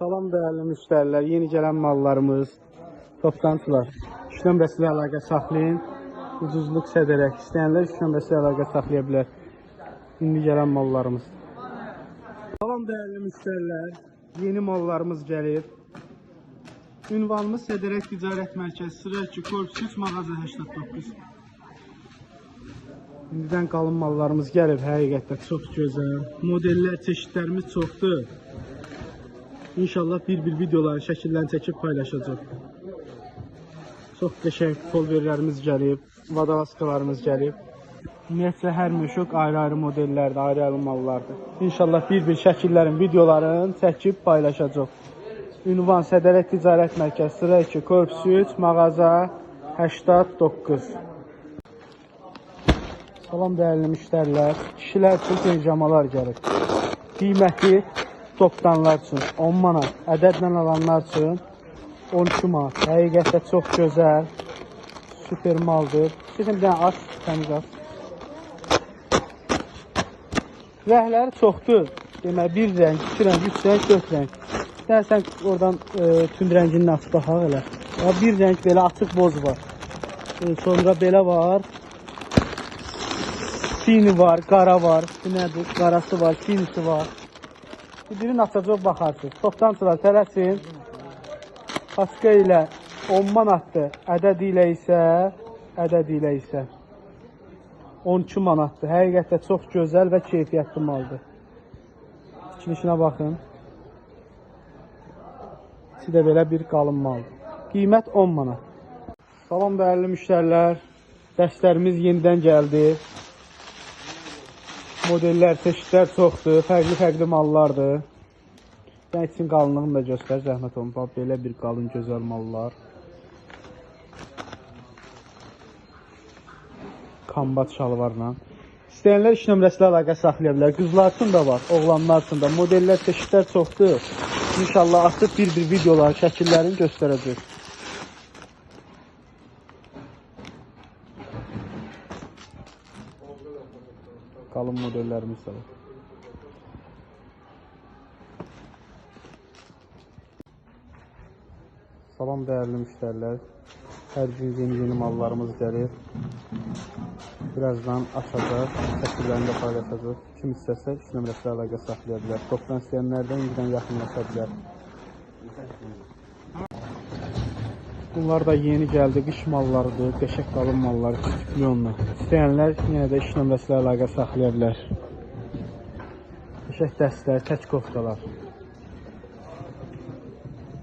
Salam değerli müşteriler, yeni gelen mallarımız, toplantılar. 3 nömrəsi ilə əlaqə saxlayın. Ucuzluq sədərək istəyənlər 3 nömrəsi ilə əlaqə saxlaya bilər. İndi gelen mallarımız. Salam değerli müşteriler, yeni mallarımız gəlib. Ünvanımız Sədərək Ticarət Mərkəzi, sıra 2, korpus 3, mağaza 89. İndidən qalın mallarımız gəlib, həqiqətən çox gözəl. Modeller, çeşitlərimiz çoxdur. İnşallah bir videoları, şəkillərini çəkib paylaşacaq. Çox qəşəng polverlərimiz gəlib, vadalaskalarımız gəlib. Ümumiyyətlə hər müşük ayrı-ayrı modellərdir, ayrı-ayrı mallardır. İnşallah bir şəkillərin, videoların çəkib paylaşacaq. Ünvan Sədərək Ticarət Mərkəzi, sıra 2, korpus 3, mağaza 89. Salam dəyərli müştərilər, kişilər üçün pijamalar gəlir. Qiyməti topdanlar üçün 10 manat, ədədlə alanlar üçün 12 manat. Həqiqətdə çox gözəl, süper maldır. Sizin bir dənə aç, təmiz aç. Rəhləri çoxdur. Demək, bir rəng, 2 rəng, 3 rəng, 4 rəng. İstərsən oradan tünd rəngini açıb baxaq elə. Bir rəng belə açıq boz var. Sonra belə var. Fini var, qara var. Nədir? Qarası var, finisi var. Birini açacaq baxarsınız. Toplantılar tələsin. Paska ilə 10 manatdır. Ədəd ilə isə 12 manatdır. Həqiqətdə çox gözəl və keyfiyyətli maldır. İçilişinə baxın. İçi də belə bir qalın maldır. Qiymət 10 manat. Salam dəyərli müştərilər. Dərslərimiz yenidən gəldi. Modeller, çeşitlər çoxdur. Fərqli mallardır. Ben için qalınlığını da göstər, zəhmət olun. Bax, belə bir qalın, gözəl mallar. Kambat şalvarla. İstəyənlər 3 nömrəsi ilə əlaqə saxlaya bilər. Qızlar üçün də var, oğlanlar üçün də. Modeller, çeşitlər çoxdur. İnşallah açıb bir videolar, şəkillərini göstərəcək. Qalın modellerimiz də var. Salam değerli müşteriler. Her gün yeni mallarımız gəlir. Birazdan açacaq, şəkillərini də paylaşacaq. Kim istəsə 3 nömrəsi ilə əlaqə saxlaya bilər. Topdan istəyənlərdən indidən yaxınlaşa bilər. Bunlar da yeni gəldi, qış mallarıdır, qəşəng qalın malları, milyonlu. İstəyənlər yenə də 3 nömrəsi ilə əlaqə saxlaya bilər. Qəşəng dəstlər, tək koftalar.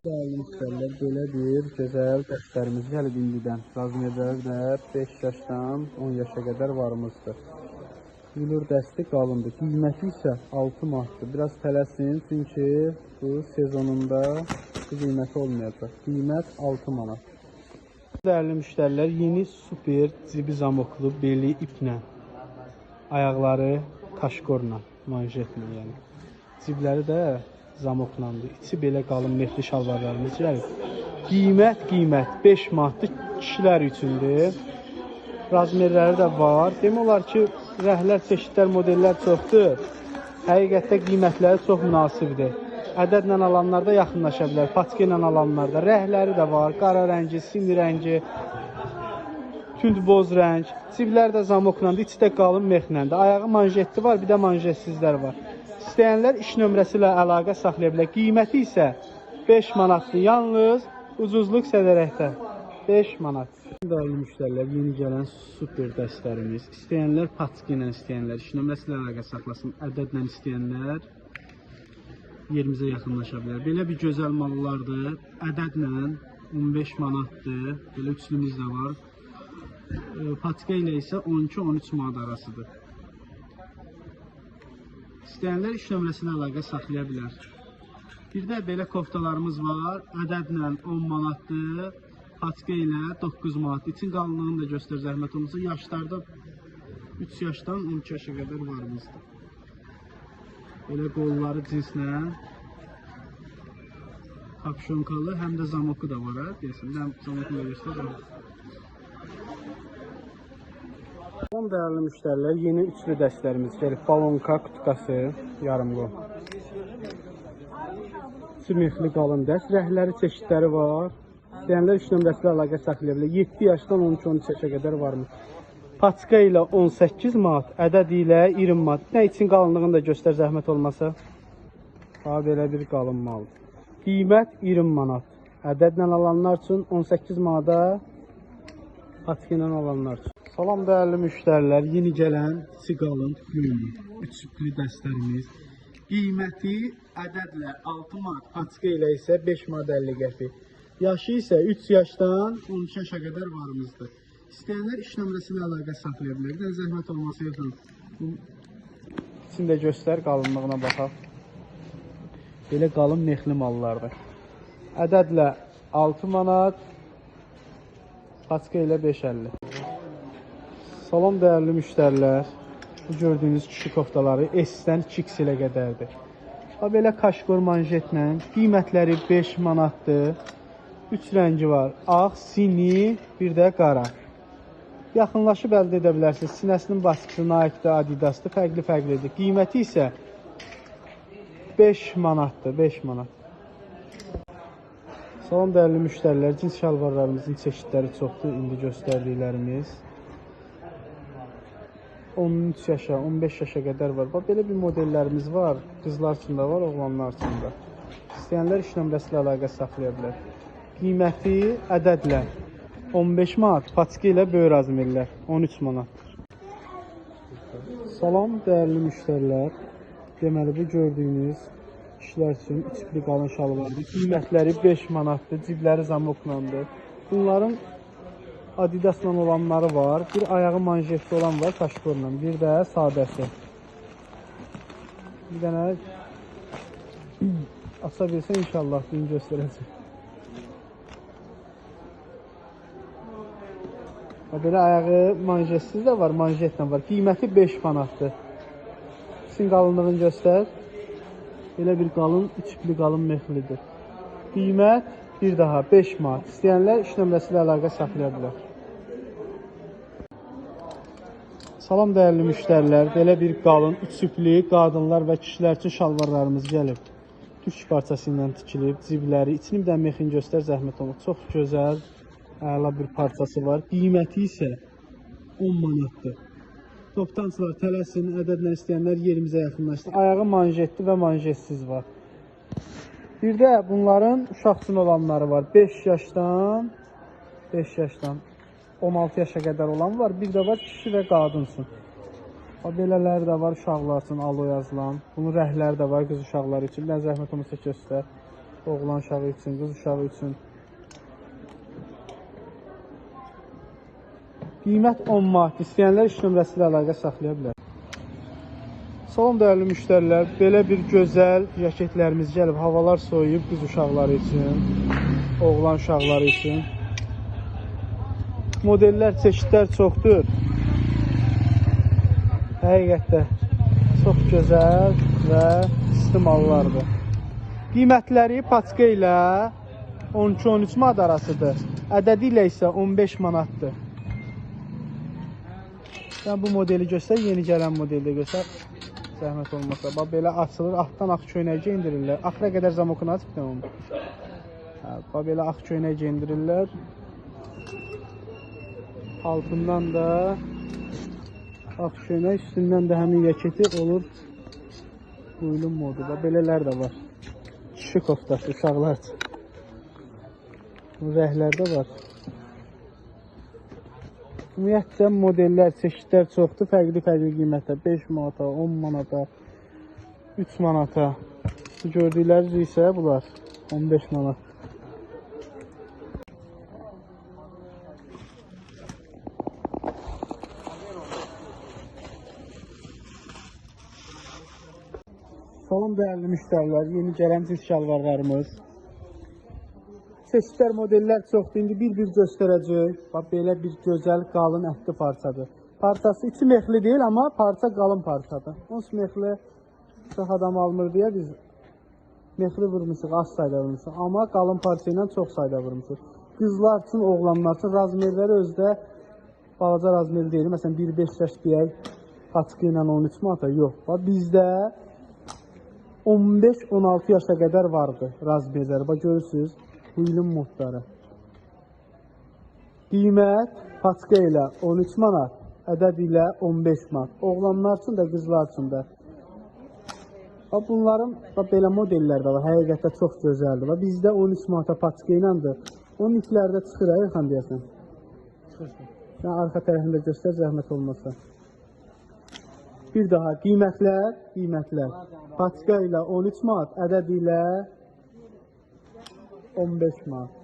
Değerli müşteriler, böyle bir güzel dəstlərimiz gəlib indidən. Razmerləri də 5 yaşdan 10 yaşa qədər varımızdır. Bilur dəsti qalındır. Qiyməti isə 6 manatdır. Biraz tələsin, çünki bu sezonunda bu qiyməti olmayacaq. Qiymət 6 manat. Değerli müşteriler, yeni super cibi zamoklu beli iplə, ayaqları kaşkorla, manjetlə yəni. Cibləri də zamoklandı. İçi belə qalın mehli şalvarlarımız gəlir. Qiymət 5 manatdır, kişilər üçündür. Razmerləri də var. Demək olar ki, rəhlər, çeşitlər, modeller çoxdur. Həqiqətdə qiymətləri çox münasibdir. Ədədlə alanlar da yaxınlaşa bilər, patka ilə alanlar da. Rəhləri də var, qara rəngi, sini rəngi, tünd boz rəng. Ciblər də zamoklandı, içi də qalın mexləndir. Ayağı manjetli var, bir də manjetsizlər var. İstəyənlər 3 nömrəsi ilə əlaqə saxlaya bilər. Qiyməti isə 5 manatdır. Yalnız ucuzluq Sədərəkdə 5 manat. Değerli müşteriler, yeni gelen super dəstlərimiz. İstəyənlər patka ilə istəyənlər 3 nömrəsi ilə əlaqə saxlasın. Ədədlə istəyənlər yerimizə yaxınlaşa bilər. Belə bir gözəl mallardır. Ədədlə 15 manatdır. Belə üçlümüz də var. Patka ilə isə 12-13 manat arasıdır. İstəyənlər 3 nömrəsi ilə əlaqə saxlaya bilər. Bir də belə koftalarımız var. Ədədlə 10 manatdır. Patka ilə 9 manat. İçin qalınlığını da göstər, zəhmət olmasa. Yaşlarda 3 yaşdan 12 yaşa qədər varımızdır. Belə qolları cinslə kapşonkalı, həm də zamoku da var. Deyəsən, zamoku da göstər. Salam değerli müşteriler, yeni üçlü dəstlərimiz gəlib. Balonka, kutkası, yarım qol. Üçü mexli qalın dəst. Rəhləri çeşidləri var. İstəyənlər 3 nömrəsi ilə əlaqə saxlaya bilər. 7 yaşdan 12-13 yaşa qədər varmış. Paçka ilə 18 manat, ədəd ilə 20 manat. Nə için qalınlığını da göstər zəhmət olmasa. Daha belə bir qalın maldır. Qiymət 20 manat. Ədədlə alanlar üçün 18 manata, paçka ilə alanlar üçün. Salam dəyərli müştərilər, yeni gələn qalın yönlü, üçlü dəstlərimiz. Qiyməti ədədlə 6 manat, paçka ilə isə 5 manat 50 qəpik. Yaşı isə 3 yaşdan 13 yaşa qədər varımızdır. İstəyənlər 3 nömrəsi ilə əlaqə saxlaya bilər. Bir də zəhmət olması yoxdur. İçində göstər, qalınlığına baxaq. Belə qalın mexli mallardır. Ədədlə 6 manat, paçka ilə 5.50. Salam dəyərli müştərilər. Bu gördüyünüz kişi koftaları S-dən 2X ilə qədərdir. Belə kaşkor manjetlə qiymətləri 5 manatdır. 3 rəngi var. Ağ, sini, bir də qara. Yaxınlaşıb əldə edə bilərsiniz. Sinəsinin baskısı Nike-də, Adidas-da fərqli-fərqlidir. Qiyməti isə 5 manatdır, 5 manat. Salam dəyərli müştərilər, cins şalvarlarımızın çeşidləri çoxdur, indi göstərdiklərimiz. 13 yaşa, 15 yaşa qədər var. Belə bir modellərimiz var, qızlar üçün də var, oğlanlar üçün də. İstəyənlər 3 nömrəsi ilə əlaqə saxlaya bilər. Qiyməti ədədlə 15 manat, paçka ilə böyük razmerlər 13 manatdır. Salam dəyərli müştərilər, deməli bu gördüyünüz kişilər üçün içipli qalın şalvardır. Qiymətləri 5 manatdır, cibləri zamoklandır. Bunların Adidasla olanları var, bir ayağı manjetli olan var kaşkorla, bir də sadəsi. Bir dənə asa bilsə inşallah bunu göstərəcək. Belə ayağı manjetsiz də var, manjetlə var. Qiyməti 5 manatdır. Sizin qalınlığını göstər. Belə bir qalın, içipli qalın mexlidir. Qiymət bir daha 5 manat. İstəyənlər 3 nömrəsi ilə əlaqə saxlaya bilər. Salam dəyərli müştərilər, belə bir qalın, içipli qadınlar və kişilər üçün şalvarlarımız gəlib. Türk parçası ilə tikilib, cibləri, içini bir də mexin göstər, zəhmət olmaq. Çox gözəl, əla bir parçası var. Qiyməti isə 10 manatdır. Toptancılar tələsin, ədədlə istəyənlər yerimizə yaxınlaşdı. Ayağı manjetli və manjetsiz var. Bir də bunların uşaq üçün olanları var. 5 yaşdan 16 yaşa qədər olan var. Bir də var kişi və qadın üçün. Belələri də var uşaqlar üçün, alo yazılan. Bunun rəhləri də var qız uşaqları üçün. Bir zəhmət olmasa göstər. Oğlan uşağı üçün, qız uşağı üçün. Qiymət 10 manat. İstəyənlər 3 nömrəsi ilə əlaqə saxlaya bilər. Salam dəyərli müştərilər. Belə bir gözəl jaketlərimiz gəlib. Havalar soyuyub qız uşaqları üçün, oğlan uşaqları üçün. Modellər, çeşidlər çoxdur. Həqiqətdə çox gözəl və isti mallardır. Qiymətləri paçka ilə 12-13 manat arasıdır. Ədədi ilə isə 15 manatdır. Yəni bu modeli göstər, yeni gələn modeli göstər. Zəhmət olmasa. Bax belə açılır, altdan ağ köynəkcə indirirlər. Axıra qədər zamokunu açıb onu. Bax belə ağ köynəkcə indirirlər. Altından da ağ köynək, üstündən də həmin yaketi olur buyulun modu. Belələr də var. Kişi koftası, uşaqlar üçün. Bu rəhlərdə var. Ümumiyyətlə modellər, çeşidlər çoxdur. Fərqli-fərqli qiymətlər. 5 manata, 10 manata, 3 manata. Bu gördükləriniz isə bunlar 15 manat. Salam dəyərli müştərilər, yeni gələn cins şalvarlarımız. Çeşidlər, modellər çoxdur. İndi bir-bir göstərəcək. Bax, belə bir gözəl, qalın, ətli parçadır. Parçası içi mexli deyil, amma parça qalın parçadır. Ons mexli çox adam almır deyə biz mexli vurmuşuq, az sayda vurmuşuq. Amma qalın parça ilə çox sayda vurmuşuq. Qızlar üçün, oğlanlar üçün razmerləri özdə balaca razmeri deyil. Məsələn, 1-5 yaş deyək, paçka ilə 13 manata yox. Bax, bizdə 15-16 yaşa qədər vardı razmezləri. Bax görürsünüz bu ilin modları. Qiymət paçka ilə 13 manat, ədəd ilə 15 manat. Oğlanlar üçün də, qızlar üçün də. Bax bunların belə modellər də var. Həqiqətdə çox gözəldir. Bax bizdə 13 manata paçka iləndir. Onun iplərdə çıxır, Elxan deyəsən. Yəni arxa tərəfində göstər, zəhmət olmasa. Bir daha qiymətlər. Paçka ilə 13 manat, ədəd ilə 15 manat.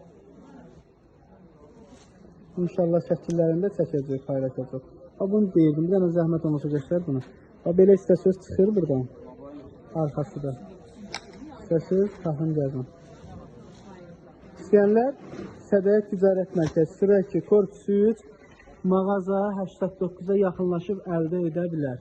İnşallah şəkillərində çəkəcək, paylaşacaq. Bunu deyirdim, bir dənə zəhmət olmasa göstər bunu. Belə istəsəz çıxır buradan. Arxası da. İstəsəz taxın gəlin. İstəyənlər Sədəyə Ticarət Mərkəzi sıra 2 Korpus 3 mağaza 89-a yaxınlaşıb əldə edə bilər.